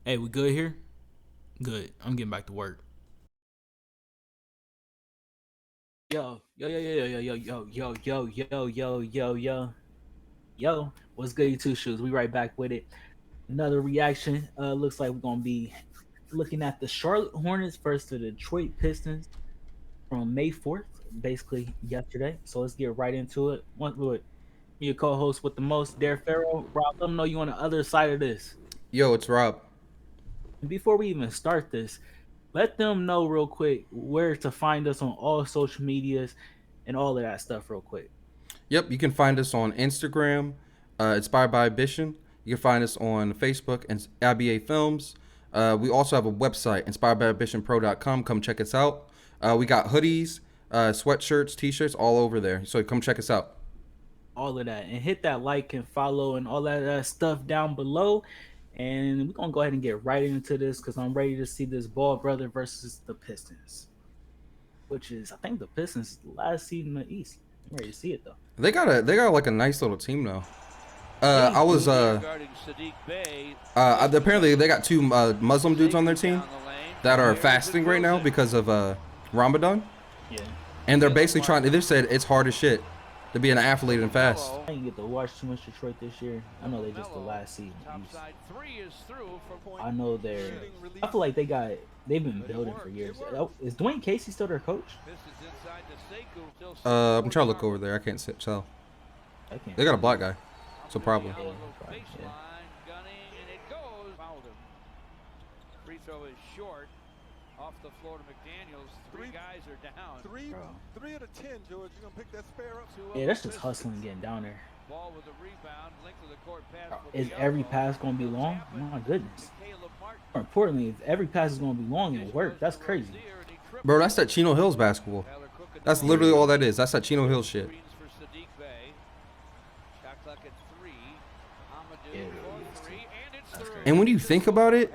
Hey, we good here? Good. I'm getting back to work. Yo. What's good, you two shoes? We right back with it. Another reaction. Looks like we're gonna be looking at the Charlotte Hornets versus the Detroit Pistons from May 4th, basically yesterday. So let's get right into it. One with your co-host with the most, Dare Farrell. Rob, let them know you on the other side of this. Yo, it's Rob. And before we even start this, let them know real quick where to find us on all social medias and all of that stuff real quick. Yep, you can find us on Instagram, Inspired by Ambition. You can find us on Facebook and ABA Films. We also have a website, inspiredbyambitionpro.com. Come check us out. We got hoodies, sweatshirts, t-shirts all over there. So come check us out. All of that, and hit that like and follow and all that stuff down below. And we're gonna go ahead and get right into this because I'm ready to see this Ball brother versus the Pistons, which is I think the Pistons last seed in the East. I'm ready to see it though. They got like a nice little team though. They I was do. apparently they got two Muslim dudes on their team that are fasting right now because of Ramadan, Yeah. and they're basically trying. They said it's hard as shit to be an athlete and fast. I didn't get to watch too much Detroit this year. I know they're just the last seed in the East. I know they're. I feel like they've been building for years. Is Dwayne Casey still their coach? I'm trying to look over there. I can't tell. I can't. They got a black guy, so probably. Yeah, probably, yeah. Free throw is short. Off the floor to McDaniels. Three guys are down. Three out of 10, George. You gonna pick that spare up? Yeah, that's just hustling getting down there. Ball with a rebound. Length of the court pass. Is every pass going to be long? My goodness. More importantly, if every pass is going to be long and work, that's crazy. Bro, that's that Chino Hills basketball. That's literally all that is. That's that Chino Hills shit. Yeah, it really is, too. That's crazy. And when you think about it,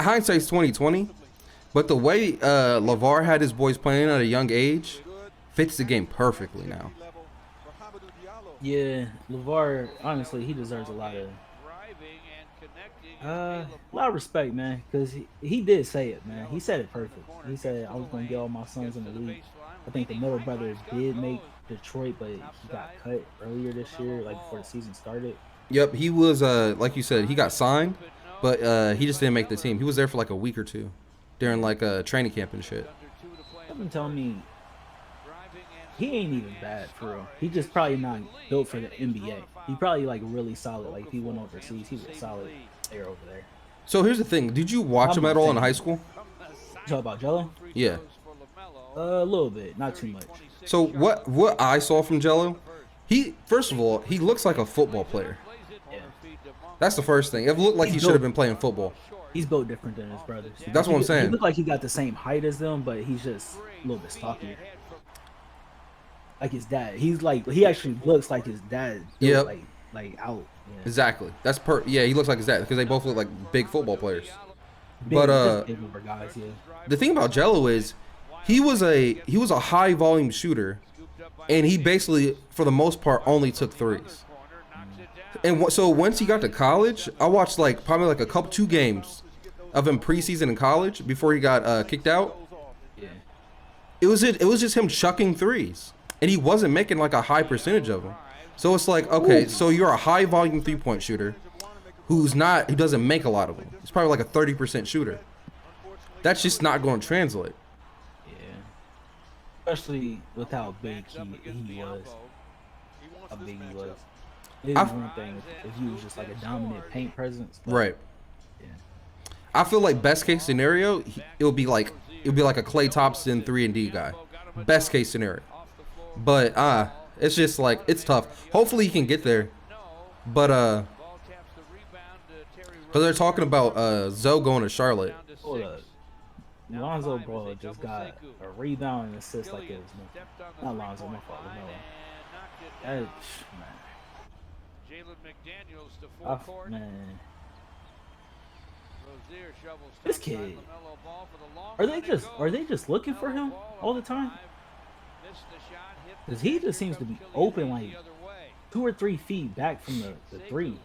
hindsight's 2020. But the way LeVar had his boys playing at a young age fits the game perfectly now. Yeah, LeVar, honestly, he deserves a lot of respect, man, because he did say it, man. He said it perfect. He said, I was going to get all my sons in the league. I think the Miller brothers did make Detroit, but he got cut earlier this year, like before the season started. Yep, he was like you said, he got signed, but he just didn't make the team. He was there for like a week or two during like training camp and shit. Something telling me he ain't even bad for real. He just probably not built for the NBA. He probably like really solid. Like if he went overseas, he was a solid player over there. So here's the thing: did you watch him at all in high school? You talk about Jello? Yeah. A little bit, not too much. So what I saw from Jello, he first of all he looks like a football player. Yeah. That's the first thing. It looked like he should have been playing football. He's built different than his brothers. That's what I'm saying. He looked like he got the same height as them, but he's just a little bit stockier. Like his dad. He actually looks like his dad. Yeah. Like out. Yeah. Exactly. Yeah, he looks like his dad because they both look like big football players. Big, But just big over guys, yeah. the thing about Jello is he was a high volume shooter, and he basically for the most part only took threes. And so once he got to college, I watched like probably like two games of him preseason in college before he got kicked out. Yeah. It was just him chucking threes, and he wasn't making like a high percentage of them. So it's like, okay, so you're a high volume 3-point shooter who doesn't make a lot of them. He's probably like a 30% shooter. That's just not going to translate. Yeah. Especially with how big he was. How big he was. It was one thing if he was just like a dominant paint presence. Right. Yeah. I feel like best case scenario, it would be like a Klay Thompson 3-and-D guy. Best case scenario. But it's just like it's tough. Hopefully he can get there. But because they're talking about Zoe going to Charlotte. Hold up. Lonzo Ball just got a rebound and assist like it was not Lonzo, my fault. That, man. Man. This kid. Are they just looking for him all the time? Because he just seems to be open like 2 or 3 feet back from the three.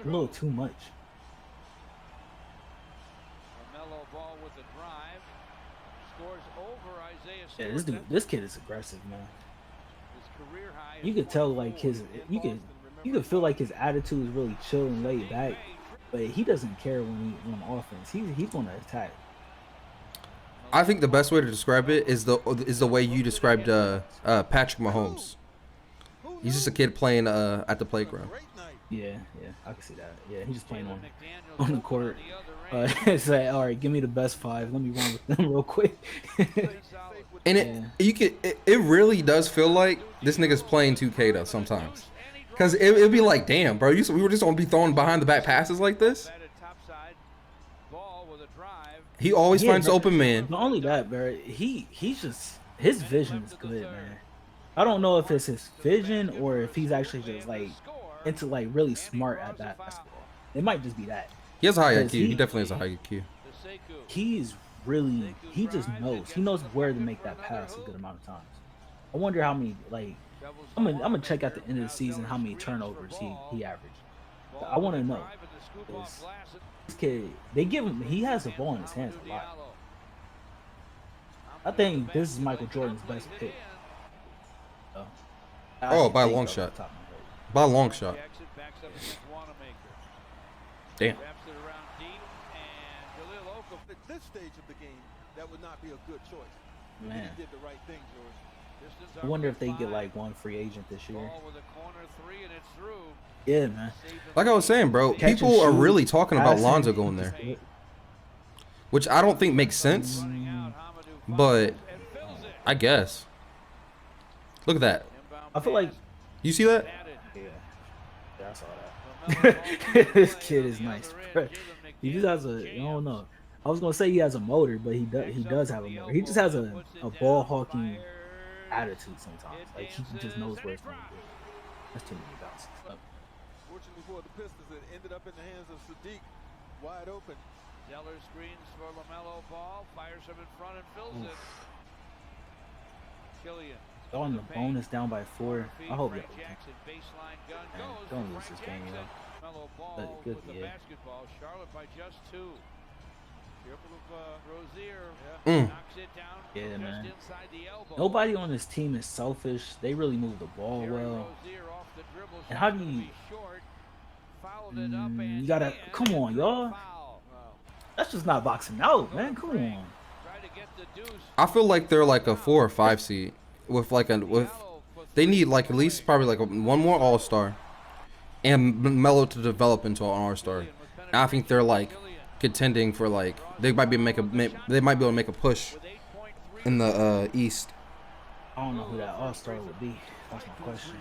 A little too much. Yeah, this kid is aggressive, man. You could tell like you could feel like his attitude is really chill and laid back, but he doesn't care when he on offense. He's gonna attack. I think the best way to describe it is the way you described Patrick Mahomes. He's just a kid playing at the playground. Yeah, I can see that. Yeah, he's just playing on the court. It's like, all right, give me the best 5. Let me run with them real quick. And it really does feel like this nigga's playing 2K though sometimes, cause it'd be like, damn, bro, we were just gonna be throwing behind the back passes like this. He always finds the open man. Not only that, bro, he's just his vision is good, man. I don't know if it's his vision or if he's actually just like into like really smart at basketball. It might just be that. He has a high IQ. He definitely has a high IQ. He just knows. He knows where to make that pass a good amount of times. I wonder how many, like, I'm gonna check at the end of the season how many turnovers he averaged. I want to know. This kid, he has the ball in his hands a lot. I think this is Michael Jordan's best pick. Oh, by a long shot. By a long shot. Damn. At this stage of the game, that would not be a good choice. Man. He did the right thing, George. I wonder if they get like one free agent this year. Yeah, man. Like I was saying, bro, people are really talking about Lonzo going there, which I don't think makes sense, but I guess. Look at that. I feel like you see that? Yeah, I saw that. This kid is nice, bro. He just has I don't know. I was gonna say he has a motor, but he does have a motor. He just has a ball hawking attitude sometimes. Like he just knows where it's going to go. That's too many bounces. Fortunately for the Pistons, it ended up in the hands of Sadiq, wide open. Zeller screens for LaMelo Ball, fires him in front and fills it. Killian. On the bonus down by 4. I hope y'all don't lose this game, yo. But good, yeah. Charlotte by just 2. Yeah, man. Nobody on this team is selfish. They really move the ball well. And how do you? You gotta come on, y'all. That's just not boxing out, man. Come on. I feel like they're like a 4 or 5 seed with they need like at least probably like one more All-Star and Melo to develop into an All-Star. And I think they're like contending for like they might be able to make a push in the East. I don't know who that All-Star would be. That's my question.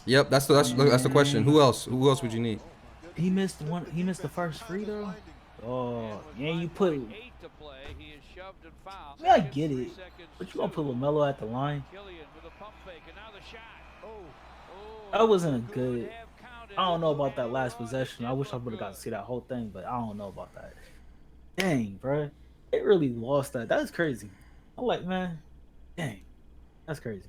Yep, that's the question. Who else would you need? He missed the first free throw. Oh, yeah, you put. Yeah, I get it, but you gonna put LaMelo at the line? That wasn't a good. I don't know about that last possession. I wish I would have got to see that whole thing, but I don't know about that. Dang, bro, they really lost that. That's crazy. I'm like, man, dang, that's crazy.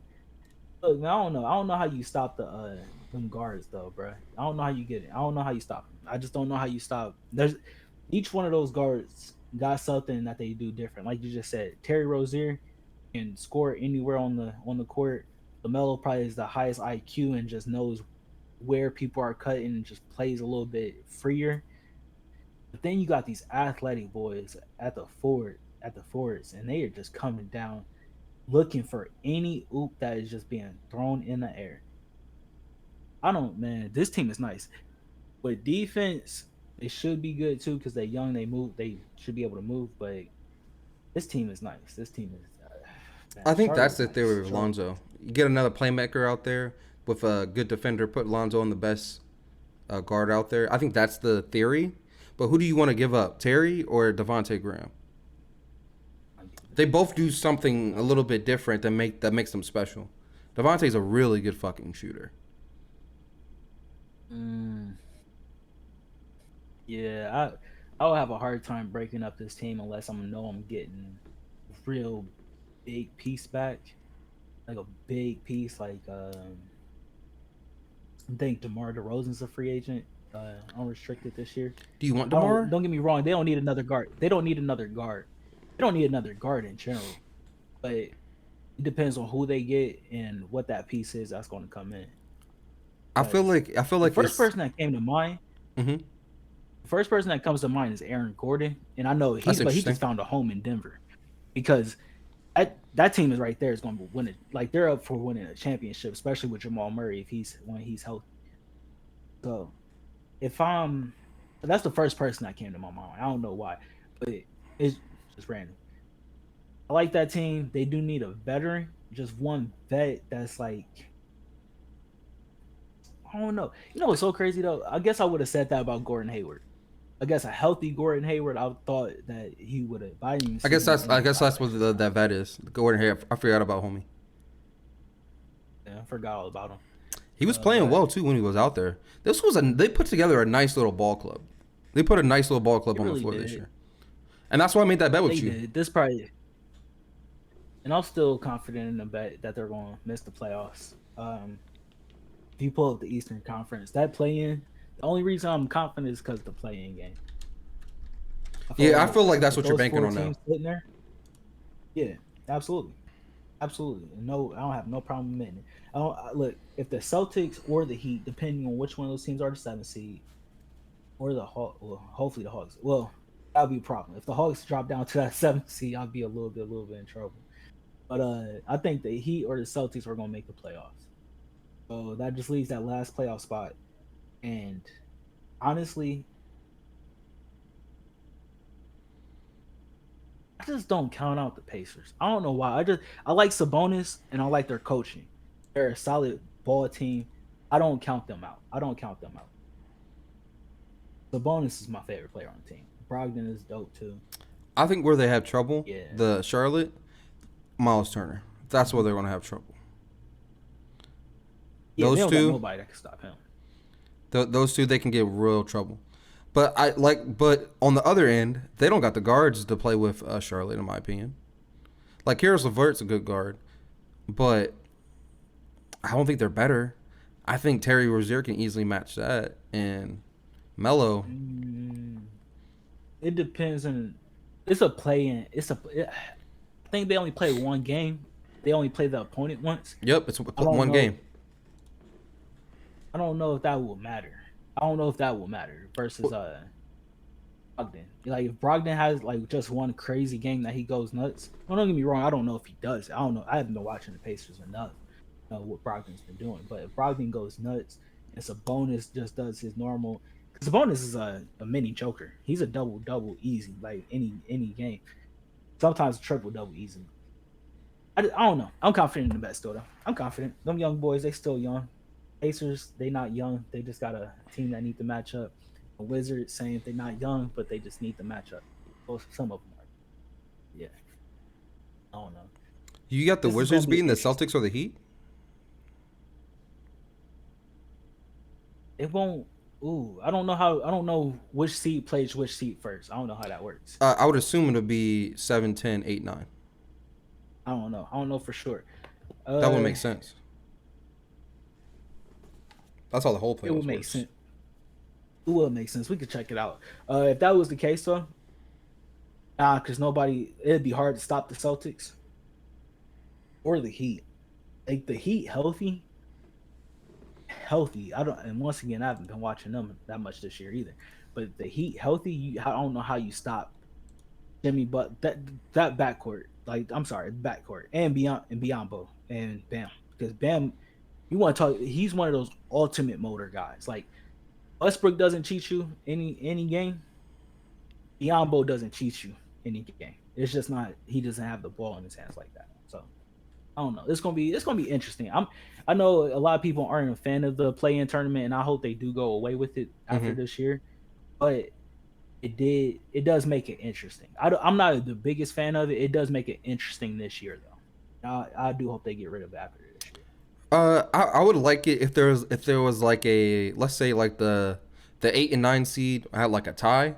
Look, man, I don't know. I don't know how you stop them guards though, bro. I don't know how you get it. I don't know how you stop them. I just don't know how you stop. There's each one of those guards got something that they do different. Like you just said, Terry Rozier can score anywhere on the court. LaMelo probably is the highest IQ and just knows where people are cutting and just plays a little bit freer. But then you got these athletic boys at the forwards, and they are just coming down looking for any oop that is just being thrown in the air. This team is nice. With defense, they should be good too because they're young, they should be able to move, but this team is nice. This team is I think that's the theory with Lonzo. You get another playmaker out there with a good defender, put Lonzo on the best guard out there. I think that's the theory. But who do you want to give up, Terry or Devontae Graham? They both do something a little bit different that makes them special. Devontae's a really good fucking shooter. Yeah, I would have a hard time breaking up this team unless I'm getting real big piece back, like a big piece. Like I think DeMar DeRozan's a free agent, unrestricted this year. Do you want DeMar? Don't get me wrong. They don't need another guard. They don't need another guard. They don't need another guard in general. but it depends on who they get and what that piece is that's going to come in. I feel Because like I feel the like first it's person that came to mind, hmm the first person that comes to mind is Aaron Gordon, and I know that's but he interesting. just found a home in Denver because that team is right there is going to win it. Like they're up for winning a championship, especially with Jamal Murray if he's healthy. So if I'm that's the first person that came to my mind. I don't know why, but it's just random. I like that team. They do need a veteran, just one vet that's like I don't know. You know what's so crazy though? I guess I would have said that about Gordon Hayward. I guess a healthy Gordon Hayward, I thought that he would have. I didn't even I see guess him that's in the top that's like what five. that vet is. Gordon Hayward. I forgot about homie. Yeah, I forgot all about him. He was playing But well too when he was out there. They put together a nice little ball club. They put a nice little ball club they on the really floor this did. year, and that's why I made that bet They with you. did. This probably, and I'm still confident in the bet that they're going to miss the playoffs. If you pull up the Eastern Conference, that play-in, the only reason I'm confident is because the play-in game. Yeah, I feel like that's With what you're those banking four on now. teams sitting there, yeah, absolutely. Absolutely. No, I don't have no problem admitting it. Look, if the Celtics or the Heat, depending on which one of those teams are the 7th seed, or the Hawks, well, hopefully the Hawks. Well, that'll be a problem. If the Hawks drop down to that 7th seed, I'll be a little bit in trouble. But I think the Heat or the Celtics are going to make the playoffs. So that just leaves that last playoff spot. And honestly, I just don't count out the Pacers. I don't know why. I like Sabonis and I like their coaching. They're a solid ball team. I don't count them out. I don't count them out. Sabonis is my favorite player on the team. Brogdon is dope too. I think where they have trouble, Yeah. the Charlotte, Miles Turner. That's where they're going to have trouble. Yeah, they Those don't got two, nobody that can stop him. those two, they can get real trouble. But but on the other end, they don't got the guards to play with Charlotte, in my opinion. Like Karis LeVert's a good guard, but I don't think they're better. I think Terry Rozier can easily match that, and Melo. It depends on. It's a play-in. I think they only play one game. They only play the opponent once. Yep, it's I don't one know. game. I don't know if that will matter. I don't know if that will matter versus Brogdon. Like if Brogdon has like just one crazy game that he goes nuts. Well, don't get me wrong. I don't know if he does. I don't know. I haven't been watching the Pacers enough. To know what Brogdon's been doing. But if Brogdon goes nuts, and Sabonis just does his normal. Sabonis is a mini joker. He's a double easy like any game. Sometimes a triple double easy. I don't know. I'm confident in the bet still though. I'm confident. Them young boys, they still young. Pacers, they not young. They just got a team that need to match up. The Wizards, same. They're not young, but they just need to match up. Well, some of them are. Yeah. I don't know. You got the This is gonna Wizards be beating the interesting. Celtics or the Heat? It won't. Ooh, I don't know how. I don't know which seed plays which seed first. I don't know how that works. I would assume it would be 7, 10, 8, 9. I don't know. I don't know for sure. That would make sense. That's how the whole It would playoffs make works. sense. It will make sense. We could check it out. If that was the case, though, because nobody, it'd be hard to stop the Celtics or the Heat. Like the Heat, healthy. I don't. And once again, I haven't been watching them that much this year either. But the Heat, healthy. I don't know how you stop Jimmy, but that backcourt, like I'm sorry, backcourt and Biombo and Bam, because Bam, you want to talk? He's one of those ultimate motor guys. Like Westbrook doesn't cheat you any game. Biombo doesn't cheat you any game. It's just not. He doesn't have the ball in his hands like that. So I don't know. It's gonna be interesting. I know a lot of people aren't a fan of the play-in tournament, and I hope they do go away with it after this year. But it does make it interesting. I'm not the biggest fan of it. It does make it interesting this year though. I do hope they get rid of it after this year. I would like it if there was like a, let's say like the 8 and 9 seed had like a tie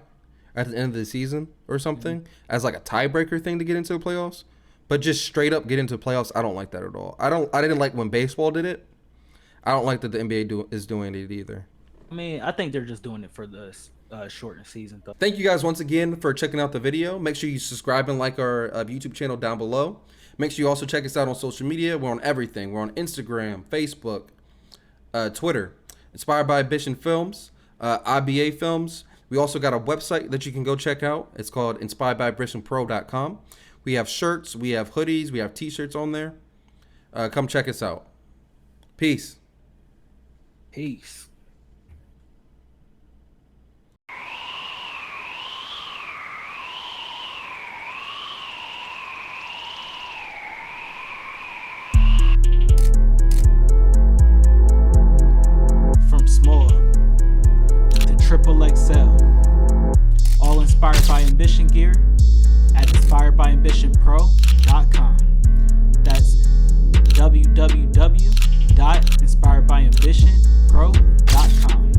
at the end of the season or something as like a tiebreaker thing to get into the playoffs. But just straight up get into the playoffs, I don't like that at all. I didn't like when baseball did it. I don't like that the NBA is doing it either. I mean, I think they're just doing it for the shortened season, though. Thank you guys once again for checking out the video. Make sure you subscribe and like our YouTube channel down below. Make sure you also check us out on social media. We're on everything. We're on Instagram, Facebook, Twitter. Inspired by Ambition Films, IBA Films. We also got a website that you can go check out. It's called inspiredbyambitionpro.com. We have shirts, we have hoodies, we have t-shirts on there. Come check us out. Peace. Peace. From small to triple XL, all inspired by ambition gear at inspiredbyambitionpro.com. That's www.inspiredbyambitionpro.com.